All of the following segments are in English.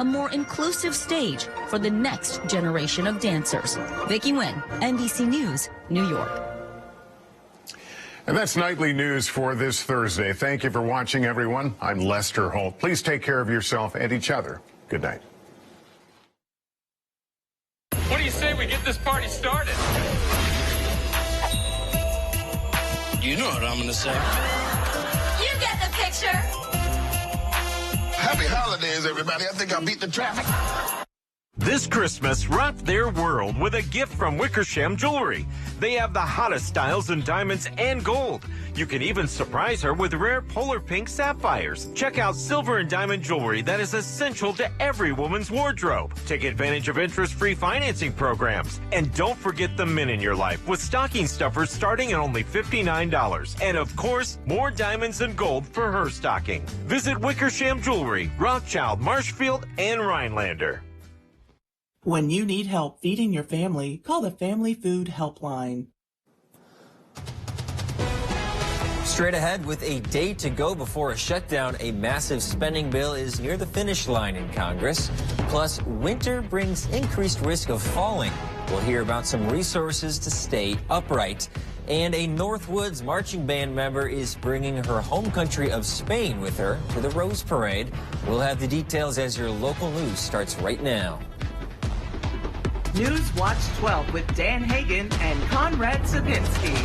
a more inclusive stage for the next generation of dancers. Vicki Nguyen, NBC News, New York. And that's nightly news for this Thursday. Thank you for watching, everyone. I'm Lester Holt. Please take care of yourself and each other. Good night. What do you say we get this party started? You know what I'm going to say. You get the picture. Happy holidays, everybody. I think I beat the traffic. This Christmas, wrap their world with a gift from Wickersham Jewelry. They have the hottest styles in diamonds and gold. You can even surprise her with rare polar pink sapphires. Check out silver and diamond jewelry that is essential to every woman's wardrobe. Take advantage of interest-free financing programs. And don't forget the men in your life with stocking stuffers starting at only $59. And of course, more diamonds and gold for her stocking. Visit Wickersham Jewelry, Rothschild, Marshfield, and Rhinelander. When you need help feeding your family, call the Family Food Helpline. Straight ahead, with a day to go before a shutdown, a massive spending bill is near the finish line in Congress. Plus, winter brings increased risk of falling. We'll hear about some resources to stay upright. And a Northwoods marching band member is bringing her home country of Spain with her to the Rose Parade. We'll have the details as your local news starts right now. News Watch 12 with Dan Hagan and Conrad Sapinski.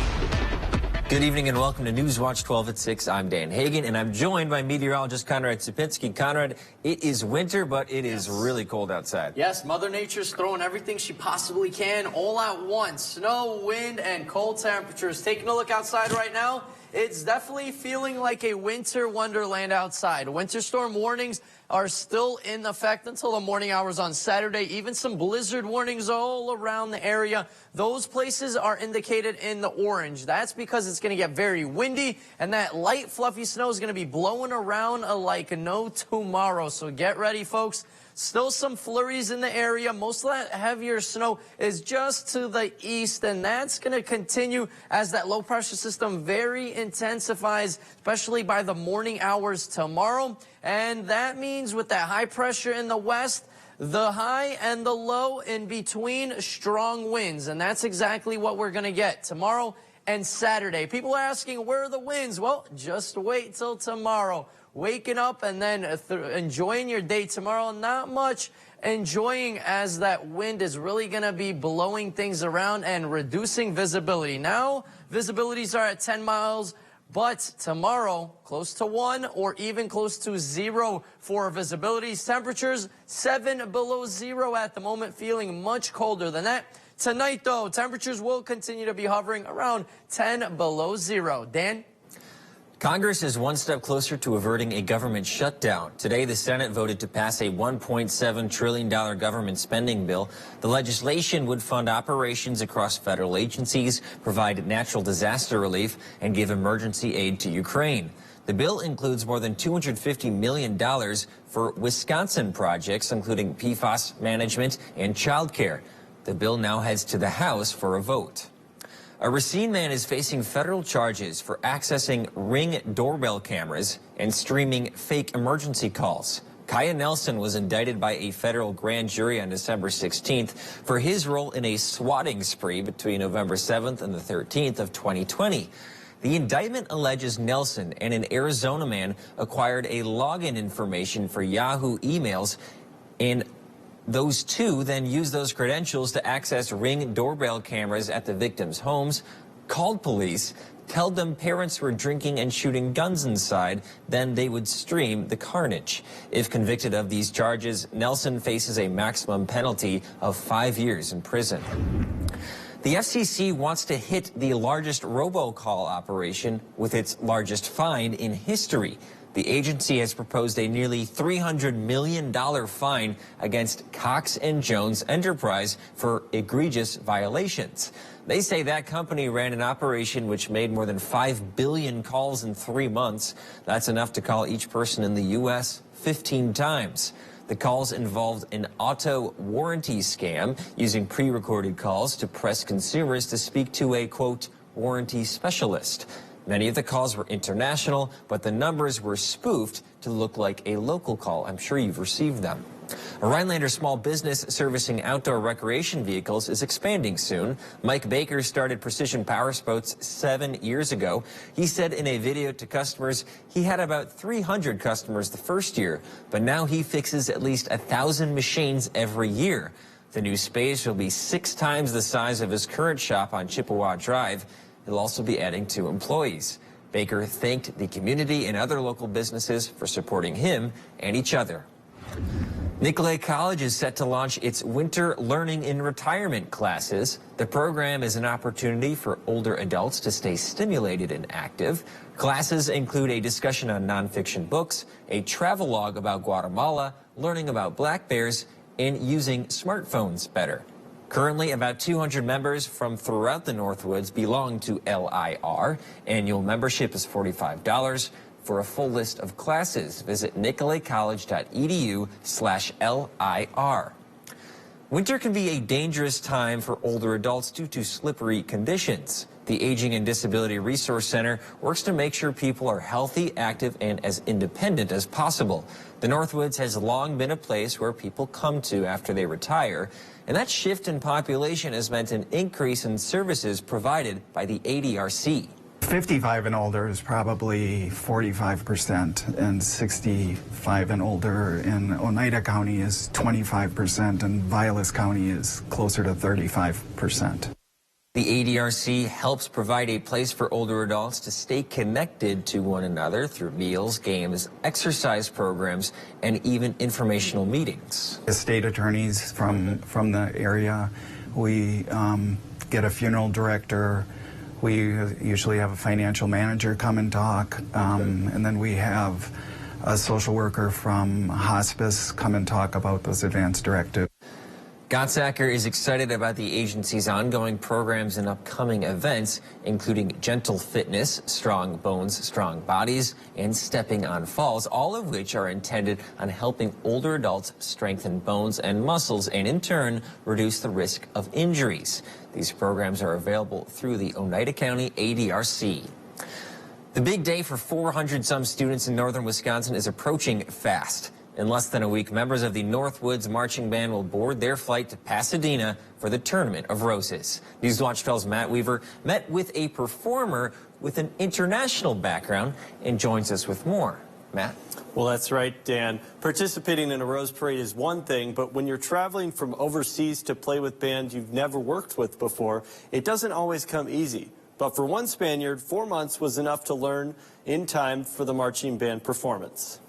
Good evening and welcome to News Watch 12 at 6. I'm Dan Hagan and I'm joined by meteorologist Conrad Sapinski. Conrad, it is winter, but it is really cold outside. Yes, Mother Nature's throwing everything she possibly can all at once. Snow, wind, and cold temperatures. Taking a look outside right now, it's definitely feeling like a winter wonderland outside. Winter storm warnings are still in effect until the morning hours on Saturday. Even some blizzard warnings all around the area. Those places are indicated in the orange. That's because it's going to get very windy, and that light, fluffy snow is going to be blowing around like no tomorrow. So get ready, folks. Still some flurries in the area. Most of that heavier snow is just to the east, and that's going to continue as that low pressure system very intensifies, especially by the morning hours tomorrow. And that means with that high pressure in the west, the high and the low in between, strong winds. And that's exactly what we're going to get tomorrow and Saturday. People are asking, where are the winds? Well, just wait till tomorrow. Waking up and then enjoying your day tomorrow. Not much enjoying, as that wind is really going to be blowing things around and reducing visibility. Now, visibilities are at 10 miles, but tomorrow, close to 1 or even close to 0 for visibilities. Temperatures 7 below 0 at the moment, feeling much colder than that. Tonight, though, temperatures will continue to be hovering around 10 below 0. Dan? Congress is one step closer to averting a government shutdown. Today, the Senate voted to pass a $1.7 trillion government spending bill. The legislation would fund operations across federal agencies, provide natural disaster relief, and give emergency aid to Ukraine. The bill includes more than $250 million for Wisconsin projects, including PFAS management and childcare. The bill now heads to the House for a vote. A Racine man is facing federal charges for accessing Ring doorbell cameras and streaming fake emergency calls. Kaya Nelson was indicted by a federal grand jury on December 16th for his role in a swatting spree between November 7th and the 13th of 2020. The indictment alleges Nelson and an Arizona man acquired a login information for Yahoo emails, and those two then used those credentials to access Ring doorbell cameras at the victims' homes, called police, told them parents were drinking and shooting guns inside, then they would stream the carnage. If convicted of these charges, Nelson faces a maximum penalty of 5 years in prison. The FCC wants to hit the largest robocall operation with its largest fine in history. The agency has proposed a nearly $300 million fine against Cox & Jones Enterprise for egregious violations. They say that company ran an operation which made more than 5 billion calls in 3 months. That's enough to call each person in the U.S. 15 times. The calls involved an auto warranty scam using pre-recorded calls to press consumers to speak to a, quote, warranty specialist. Many of the calls were international, but the numbers were spoofed to look like a local call. I'm sure you've received them. A Rhinelander small business servicing outdoor recreation vehicles is expanding soon. Mike Baker started Precision Power Sports 7 years ago. He said in a video to customers he had about 300 customers the first year, but now he fixes at least 1,000 machines every year. The new space will be 6 times the size of his current shop on Chippewa Drive. He'll also be adding 2 employees. Baker thanked the community and other local businesses for supporting him and each other. Nicolet College is set to launch its Winter Learning in Retirement classes. The program is an opportunity for older adults to stay stimulated and active. Classes include a discussion on nonfiction books, a travel log about Guatemala, learning about black bears, and using smartphones better. Currently, about 200 members from throughout the Northwoods belong to LIR. Annual membership is $45. For a full list of classes, visit nicoletcollege.edu/LIR. Winter can be a dangerous time for older adults due to slippery conditions. The Aging and Disability Resource Center works to make sure people are healthy, active, and as independent as possible. The Northwoods has long been a place where people come to after they retire, and that shift in population has meant an increase in services provided by the ADRC. 55 and older is probably 45%, and 65 and older in Oneida County is 25%, and Vilas County is closer to 35%. The ADRC helps provide a place for older adults to stay connected to one another through meals, games, exercise programs, and even informational meetings. The state attorneys from the area, we get a funeral director. We usually have a financial manager come and talk, and then we have a social worker from hospice come and talk about those advance directives. Gottsacker is excited about the agency's ongoing programs and upcoming events, including Gentle Fitness, Strong Bones, Strong Bodies, and Stepping on Falls, all of which are intended on helping older adults strengthen bones and muscles and, in turn, reduce the risk of injuries. These programs are available through the Oneida County ADRC. The big day for 400-some students in northern Wisconsin is approaching fast. In less than a week, members of the Northwoods Marching Band will board their flight to Pasadena for the Tournament of Roses. Newswatch 12's Matt Weaver met with a performer with an international background and joins us with more. Matt? Well, that's right, Dan. Participating in a Rose Parade is one thing, but when you're traveling from overseas to play with bands you've never worked with before, it doesn't always come easy. But for one Spaniard, 4 months was enough to learn in time for the marching band performance.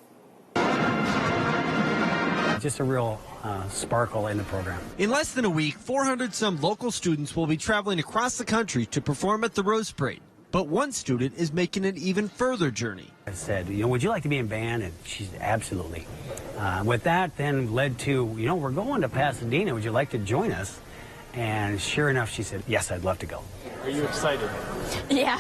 Just a real sparkle in the program. In less than a week, 400-some local students will be traveling across the country to perform at the Rose Parade. But one student is making an even further journey. I said, would you like to be in band? And she said, absolutely. With that then led to, we're going to Pasadena. Would you like to join us? And sure enough, she said, yes, I'd love to go. Are you excited? Yeah,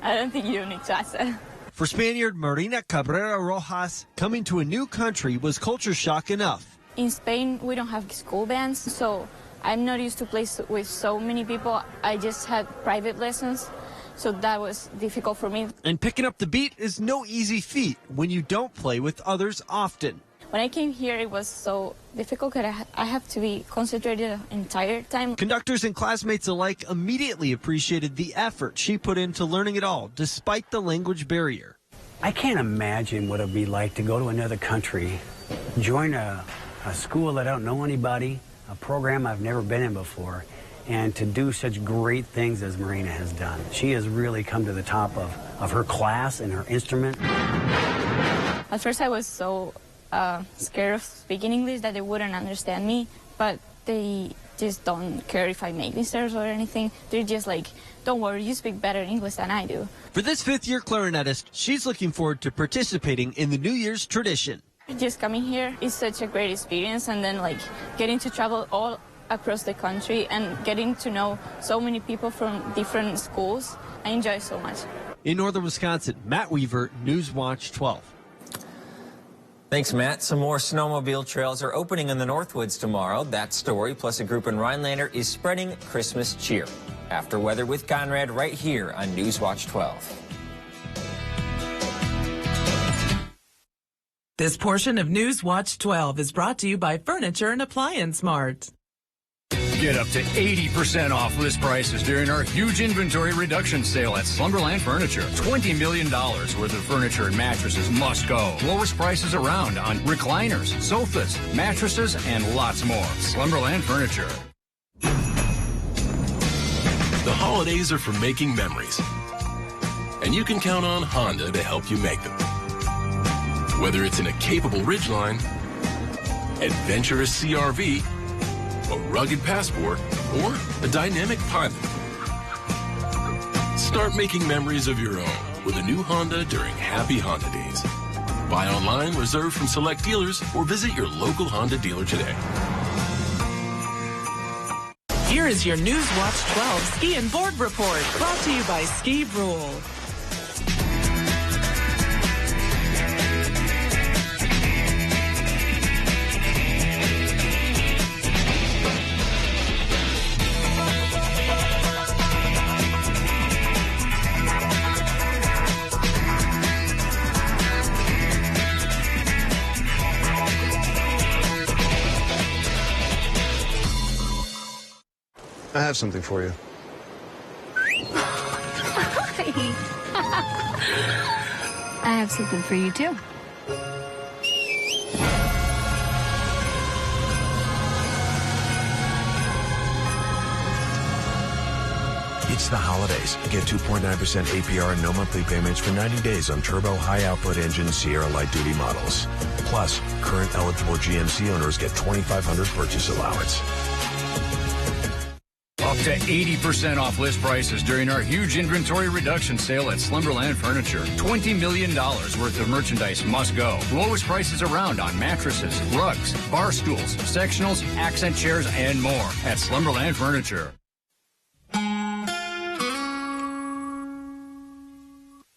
I don't think you need to ask that. For Spaniard Marina Cabrera Rojas, coming to a new country was culture shock enough. In Spain, we don't have school bands, so I'm not used to play with so many people. I just had private lessons, so that was difficult for me. And picking up the beat is no easy feat when you don't play with others often. When I came here, it was so difficult because I have to be concentrated the entire time. Conductors and classmates alike immediately appreciated the effort she put into learning it all, despite the language barrier. I can't imagine what it would be like to go to another country, join a school that I don't know anybody, a program I've never been in before, and to do such great things as Marina has done. She has really come to the top of her class and her instrument. At first, I was so scared of speaking English that they wouldn't understand me, but they just don't care if I make mistakes or anything. They're just like, don't worry, you speak better English than I do. For this fifth-year clarinetist, she's looking forward to participating in the New Year's tradition. Just coming here is such a great experience, and then like getting to travel all across the country and getting to know so many people from different schools. I enjoy it so much. In northern Wisconsin, Matt Weaver, Newswatch 12. Thanks, Matt. Some more snowmobile trails are opening in the Northwoods tomorrow. That story, plus a group in Rhinelander, is spreading Christmas cheer. After weather with Conrad right here on Newswatch 12. This portion of News Watch 12 is brought to you by Furniture and Appliance Mart. Get up to 80% off list prices during our huge inventory reduction sale at Slumberland Furniture. $20 million worth of furniture and mattresses must go. Lowest prices around on recliners, sofas, mattresses, and lots more. Slumberland Furniture. The holidays are for making memories, and you can count on Honda to help you make them. Whether it's in a capable Ridgeline, adventurous CRV, a rugged Passport, or a dynamic Pilot. Start making memories of your own with a new Honda during Happy Honda Days. Buy online, reserve from select dealers, or visit your local Honda dealer today. Here is your News Watch 12 Ski and Board Report, brought to you by Ski Rule. I have something for you. I have something for you, too. It's the holidays. Get 2.9% APR and no monthly payments for 90 days on turbo high-output engine Sierra light-duty models. Plus, current eligible GMC owners get $2,500 purchase allowance. Up to 80% off list prices during our huge inventory reduction sale at Slumberland Furniture. $20 million worth of merchandise must go. Lowest prices around on mattresses, rugs, bar stools, sectionals, accent chairs, and more at Slumberland Furniture.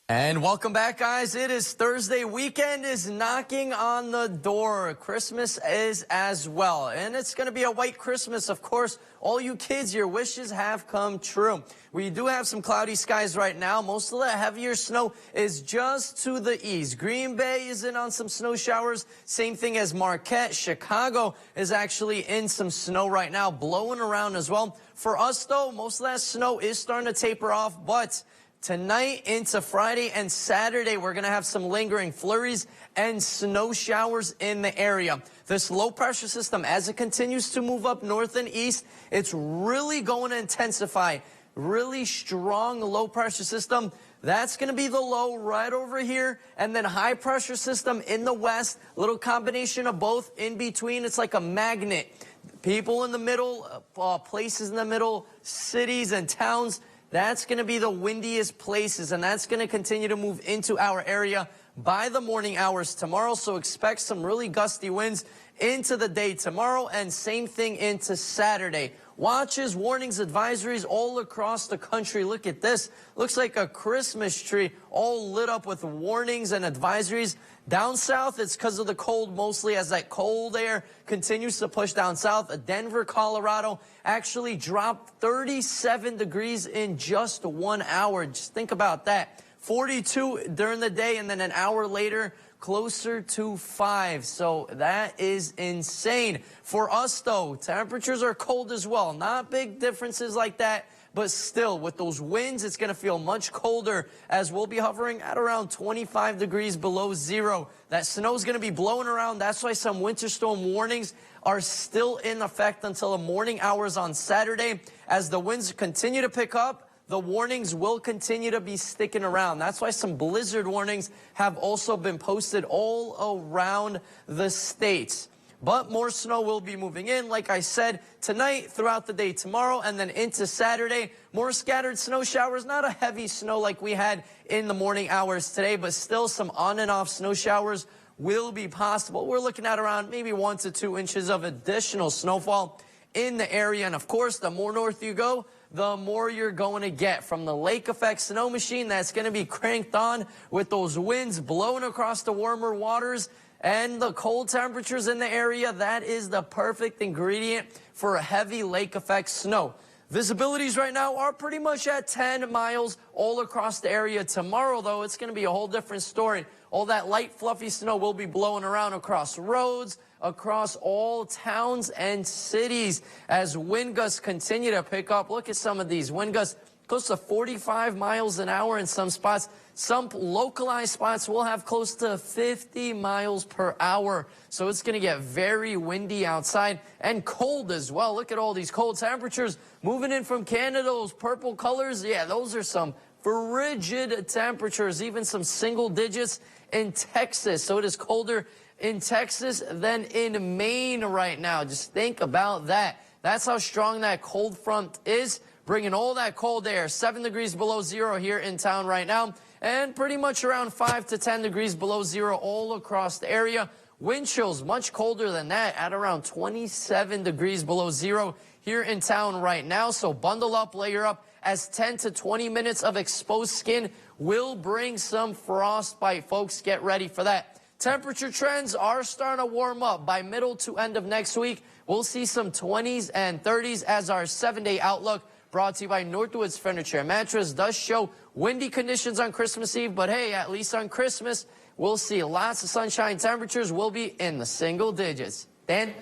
And welcome back, guys. It is Thursday. Weekend is knocking on the door. Christmas is as well. And it's going to be a white Christmas, of course. All you kids, your wishes have come true. We do have some cloudy skies right now. Most of the heavier snow is just to the east. Green Bay is in on some snow showers. Same thing as Marquette. Chicago is actually in some snow right now, blowing around as well. For us, though, most of that snow is starting to taper off, but tonight into Friday and Saturday, we're going to have some lingering flurries and snow showers in the area. This low pressure system, as it continues to move up north and east, it's really going to intensify. Really strong low pressure system. That's going to be the low right over here. And then high pressure system in the west. Little combination of both in between. It's like a magnet. People in the middle, places in the middle, cities and towns. That's going to be the windiest places, and that's going to continue to move into our area by the morning hours tomorrow. So expect some really gusty winds into the day tomorrow, and same thing into Saturday. Watches, warnings, advisories all across the country. Look at this. Looks like a Christmas tree all lit up with warnings and advisories. Down south, it's because of the cold mostly, as that cold air continues to push down south. Denver, Colorado actually dropped 37 degrees in just 1 hour. Just think about that. 42 during the day, and then an hour later, closer to 5. So that is insane. For us, though, temperatures are cold as well. Not big differences like that. But still, with those winds, it's going to feel much colder, as we'll be hovering at around 25 degrees below zero. That snow's going to be blowing around. That's why some winter storm warnings are still in effect until the morning hours on Saturday. As the winds continue to pick up, the warnings will continue to be sticking around. That's why some blizzard warnings have also been posted all around the states. But more snow will be moving in, like I said, tonight, throughout the day tomorrow, and then into Saturday. More scattered snow showers, not a heavy snow like we had in the morning hours today, but still some on and off snow showers will be possible. We're looking at around maybe 1 to 2 inches of additional snowfall in the area. And of course, the more north you go, the more you're going to get from the lake effect snow machine that's going to be cranked on with those winds blowing across the warmer waters. And the cold temperatures in the area, that is the perfect ingredient for a heavy lake effect snow. Visibilities right now are pretty much at 10 miles all across the area. Tomorrow, though, it's going to be a whole different story. All that light, fluffy snow will be blowing around across roads, across all towns and cities as wind gusts continue to pick up. Look at some of these wind gusts, close to 45 miles an hour in some spots. Some localized spots will have close to 50 miles per hour. So it's going to get very windy outside and cold as well. Look at all these cold temperatures moving in from Canada. Those purple colors, yeah, those are some frigid temperatures, even some single digits in Texas. So it is colder in Texas than in Maine right now. Just think about that. That's how strong that cold front is, bringing all that cold air. 7 degrees below zero here in town right now, and pretty much around 5 to 10 degrees below zero all across the area. Wind chills much colder than that at around 27 degrees below zero here in town right now. So bundle up, layer up, as 10 to 20 minutes of exposed skin will bring some frostbite. Folks, get ready for that. Temperature trends are starting to warm up. By middle to end of next week, we'll see some 20s and 30s as our 7-day outlook, brought to you by Northwoods Furniture and Mattress, does show windy conditions on Christmas Eve. But hey, at least on Christmas, we'll see lots of sunshine. Temperatures will be in the single digits. Dan?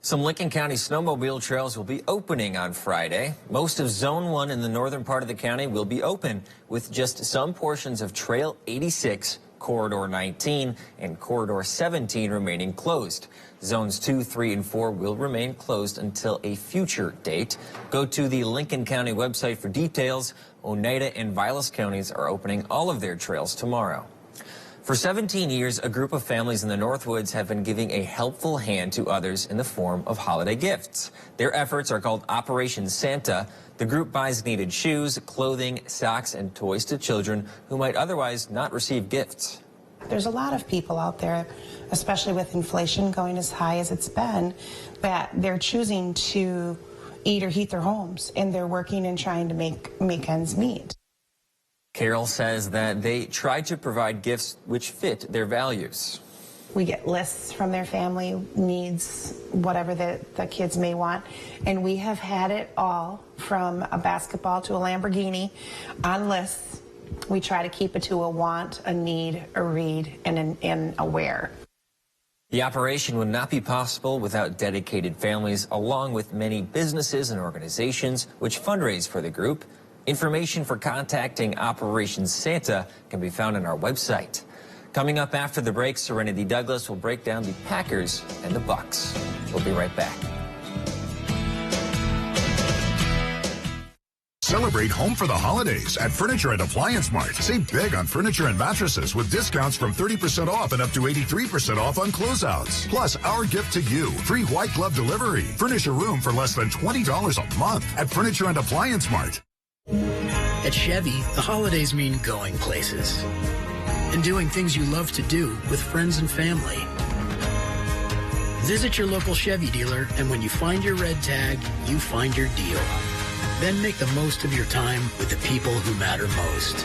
Some Lincoln County snowmobile trails will be opening on Friday. Most of Zone 1 in the northern part of the county will be open, with just some portions of Trail 86, Corridor 19, and Corridor 17 remaining closed. Zones 2, 3, and 4 will remain closed until a future date. Go to the Lincoln County website for details. Oneida and Vilas counties are opening all of their trails tomorrow. For 17 years, a group of families in the Northwoods have been giving a helpful hand to others in the form of holiday gifts. Their efforts are called Operation Santa. The group buys needed shoes, clothing, socks, and toys to children who might otherwise not receive gifts. There's a lot of people out there, especially with inflation going as high as it's been, that they're choosing to eat or heat their homes, and they're working and trying to make ends meet. Carol says that they try to provide gifts which fit their values. We get lists from their family needs, whatever the kids may want, and we have had it all from a basketball to a Lamborghini on lists. We try to keep it to a want, a need, a read, and a wear. The operation would not be possible without dedicated families, along with many businesses and organizations which fundraise for the group. Information for contacting Operation Santa can be found on our website. Coming up after the break, Serenity Douglas will break down the Packers and the Bucks. We'll be right back. Celebrate home for the holidays at Furniture and Appliance Mart. Save big on furniture and mattresses with discounts from 30% off and up to 83% off on closeouts. Plus, our gift to you, free white glove delivery. Furnish a room for less than $20 a month at Furniture and Appliance Mart. At Chevy, the holidays mean going places and doing things you love to do with friends and family. Visit your local Chevy dealer, and when you find your red tag, you find your deal. Then make the most of your time with the people who matter most.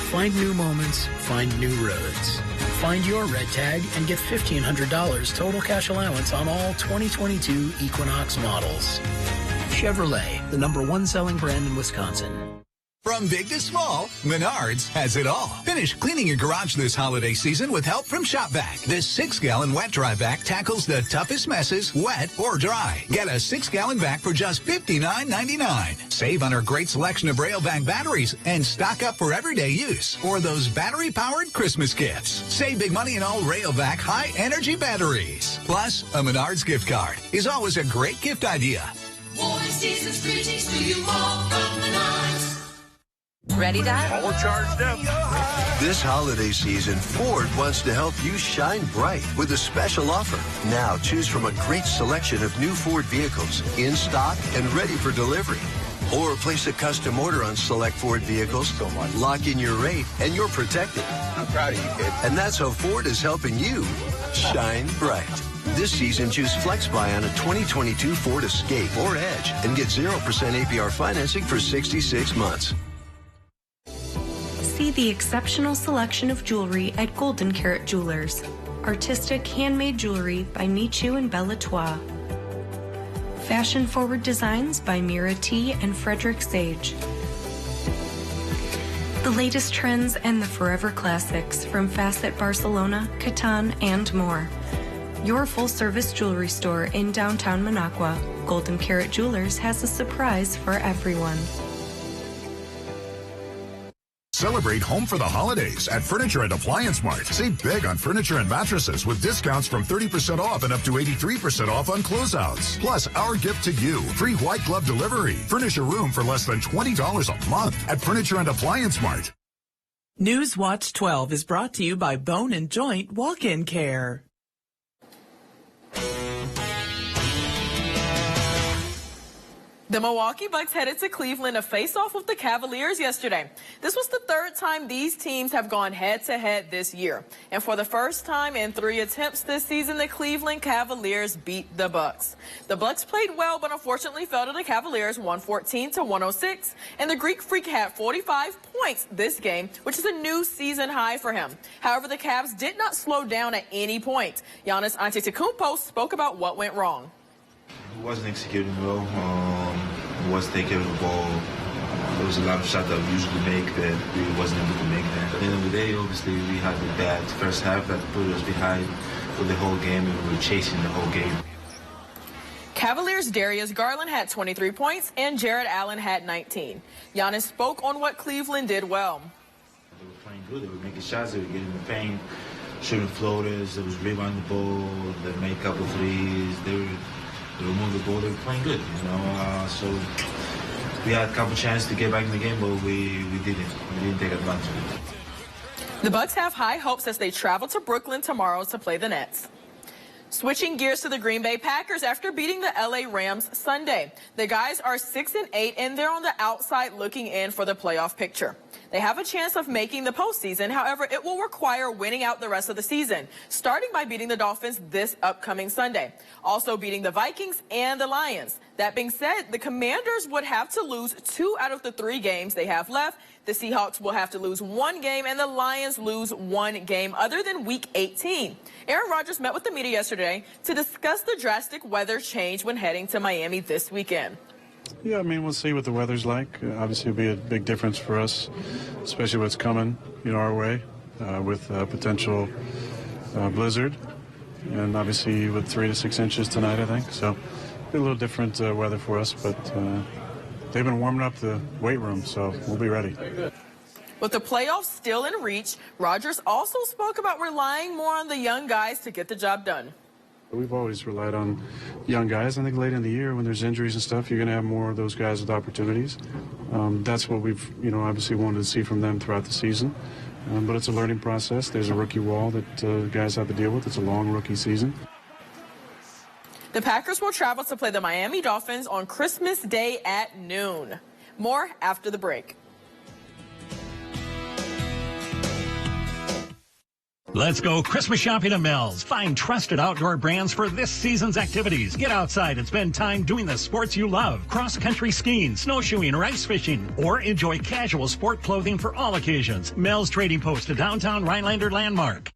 Find new moments, find new roads. Find your red tag and get $1,500 total cash allowance on all 2022 Equinox models. Chevrolet, the #1 selling brand in Wisconsin. From big to small, Menards has it all. Finish cleaning your garage this holiday season with help from Shop Vac. This 6-gallon wet dry vac tackles the toughest messes, wet or dry. Get a 6-gallon vac for just $59.99. Save on our great selection of Rayovac batteries and stock up for everyday use or those battery-powered Christmas gifts. Save big money in all Rayovac high-energy batteries. Plus, a Menards gift card is always a great gift idea. More season's greetings to you all from Menards. Ready, Dad? All charged up. This holiday season, Ford wants to help you shine bright with a special offer. Now, choose from a great selection of new Ford vehicles in stock and ready for delivery. Or place a custom order on select Ford vehicles. Lock in your rate, and you're protected. I'm proud of you, kid. And that's how Ford is helping you shine bright. This season, choose FlexBuy on a 2022 Ford Escape or Edge and get 0% APR financing for 66 months. See the exceptional selection of jewelry at Golden Carat Jewelers. Artistic handmade jewelry by Michu and Bella Trois. Fashion-forward designs by Mira T. and Frederick Sage. The latest trends and the forever classics from Facet Barcelona, Catan, and more. Your full-service jewelry store in downtown Minocqua, Golden Carrot Jewelers has a surprise for everyone. Celebrate home for the holidays at Furniture and Appliance Mart. Save big on furniture and mattresses with discounts from 30% off and up to 83% off on closeouts. Plus, our gift to you, free white glove delivery. Furnish a room for less than $20 a month at Furniture and Appliance Mart. News Watch 12 is brought to you by Bone and Joint Walk-In Care. The Milwaukee Bucks headed to Cleveland to face off with the Cavaliers yesterday. This was the third time these teams have gone head-to-head this year. And for the first time in 3 attempts this season, the Cleveland Cavaliers beat the Bucks. The Bucks played well, but unfortunately fell to the Cavaliers 114-106. And the Greek Freak had 45 points this game, which is a new season high for him. However, the Cavs did not slow down at any point. Giannis Antetokounmpo spoke about what went wrong. He wasn't executing well. He wasn't taking care of the ball. There was a lot of shots that we usually make that we wasn't able to make that. At the end of the day, obviously, we had the bad first half that put us behind for the whole game, and we were chasing the whole game. Cavaliers' Darius Garland had 23 points, and Jared Allen had 19. Giannis spoke on what Cleveland did well. They were playing good. They were making shots. They were getting the paint, shooting floaters. They was rebounding the ball. They made a couple threes. They moving the ball. They were playing good, you know. So we had a couple chances to get back in the game, but we didn't. We didn't take advantage of it. The Bucks have high hopes as they travel to Brooklyn tomorrow to play the Nets. Switching gears to the Green Bay Packers after beating the LA Rams Sunday. The guys are 6-8, and they're on the outside looking in for the playoff picture. They have a chance of making the postseason. However, it will require winning out the rest of the season, starting by beating the Dolphins this upcoming Sunday, also beating the Vikings and the Lions. That being said, the Commanders would have to lose 2 out of the 3 games they have left. The Seahawks will have to lose 1 game, and the Lions lose 1 game other than Week 18. Aaron Rodgers met with the media yesterday to discuss the drastic weather change when heading to Miami this weekend. Yeah, I mean, we'll see what the weather's like. Obviously, it'll be a big difference for us, especially what's coming, our way with potential blizzard, and obviously with 3 to 6 inches tonight, I think. So, a little different weather for us, but they've been warming up the weight room, so we'll be ready. With the playoffs still in reach, Rodgers also spoke about relying more on the young guys to get the job done. We've always relied on young guys. I think late in the year when there's injuries and stuff, you're going to have more of those guys with opportunities. That's what we've, obviously wanted to see from them throughout the season. But it's a learning process. There's a rookie wall that guys have to deal with. It's a long rookie season. The Packers will travel to play the Miami Dolphins on Christmas Day at noon. More after the break. Let's go Christmas shopping at Mel's. Find trusted outdoor brands for this season's activities. Get outside and spend time doing the sports you love. Cross-country skiing, snowshoeing, or ice fishing. Or enjoy casual sport clothing for all occasions. Mel's Trading Post, a downtown Rhinelander landmark.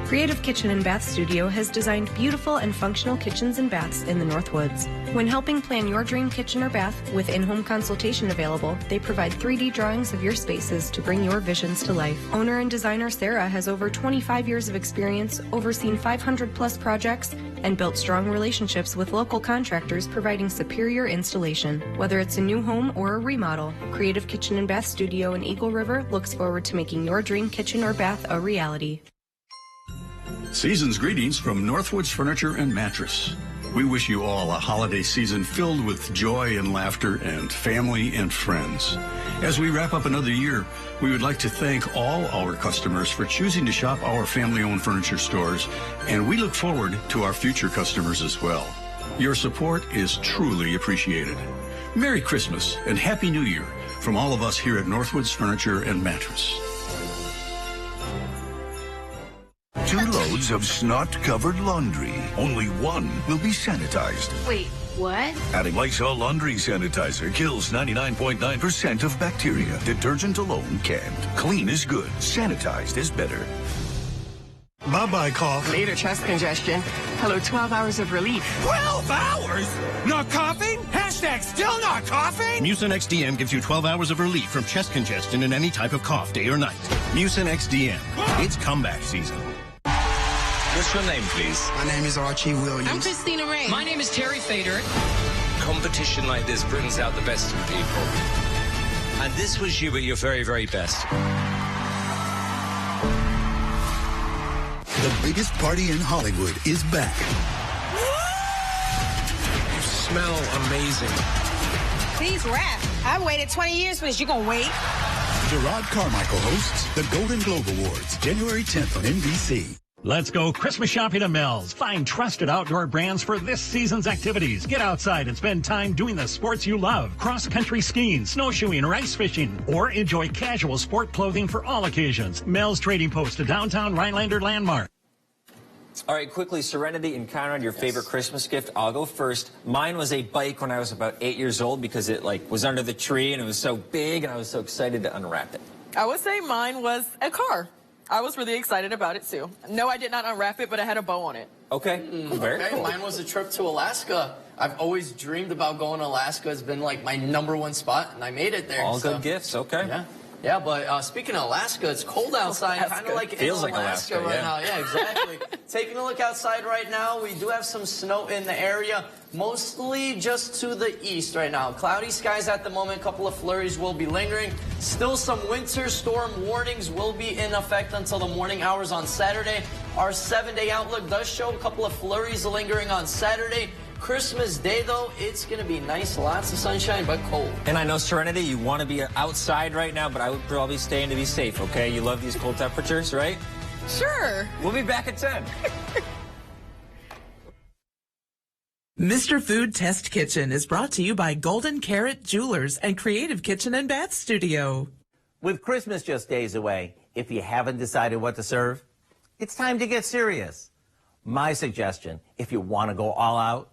Creative Kitchen and Bath Studio has designed beautiful and functional kitchens and baths in the Northwoods. When helping plan your dream kitchen or bath with in-home consultation available, they provide 3D drawings of your spaces to bring your visions to life. Owner and designer Sarah has over 25 years of experience, overseen 500 plus projects, and built strong relationships with local contractors providing superior installation. Whether it's a new home or a remodel, Creative Kitchen and Bath Studio in Eagle River looks forward to making your dream kitchen or bath a reality. Season's greetings from Northwoods Furniture and Mattress. We wish you all a holiday season filled with joy and laughter and family and friends. As we wrap up another year, we would like to thank all our customers for choosing to shop our family-owned furniture stores, and we look forward to our future customers as well. Your support is truly appreciated. Merry Christmas and Happy New Year from all of us here at Northwoods Furniture and Mattress. 2 loads of snot-covered laundry. Only 1 will be sanitized. Wait, what? Adding Lysol laundry sanitizer kills 99.9% of bacteria. Detergent alone can't. Clean is good. Sanitized is better. Bye-bye cough. Later chest congestion. Hello, 12 hours of relief. 12 hours? Not coughing? Hashtag still not coughing? Mucin XDM gives you 12 hours of relief from chest congestion and any type of cough, day or night. Mucin XDM. It's comeback season. What's your name, please? My name is Archie Williams. I'm Christina Ray. My name is Terry Fader. Competition like this brings out the best in people. And this was you at your very, very best. The biggest party in Hollywood is back. You smell amazing. Please rap. I've waited 20 years for this. You gonna wait? Gerard Carmichael hosts the Golden Globe Awards, January 10th on NBC. Let's go Christmas shopping at Mel's. Find trusted outdoor brands for this season's activities. Get outside and spend time doing the sports you love. Cross-country skiing, snowshoeing, or ice fishing. Or enjoy casual sport clothing for all occasions. Mel's Trading Post, a downtown Rhinelander landmark. All right, quickly, Serenity and Conrad, your favorite Christmas gift. I'll go first. Mine was a bike when I was about 8 years old because it was under the tree and it was so big and I was so excited to unwrap it. I would say mine was a car. I was really excited about it too. No, I did not unwrap it, but it had a bow on it. Okay, very cool. Mine was a trip to Alaska. I've always dreamed about going to Alaska. It's been like my #1 spot, and I made it there. All good gifts, okay. Yeah, but speaking of Alaska, it's cold outside, kind of like Feels in like Alaska right now. Yeah, exactly. Taking a look outside right now, we do have some snow in the area, mostly just to the east right now. Cloudy skies at the moment, a couple of flurries will be lingering. Still some winter storm warnings will be in effect until the morning hours on Saturday. Our 7-day outlook does show a couple of flurries lingering on Saturday. Christmas Day, though, it's going to be nice, lots of sunshine, but cold. And I know, Serenity, you want to be outside right now, but I would probably stay in to be safe, okay? You love these cold temperatures, right? Sure. We'll be back at 10. Mr. Food Test Kitchen is brought to you by Golden Carrot Jewelers and Creative Kitchen and Bath Studio. With Christmas just days away, if you haven't decided what to serve, it's time to get serious. My suggestion, if you want to go all out,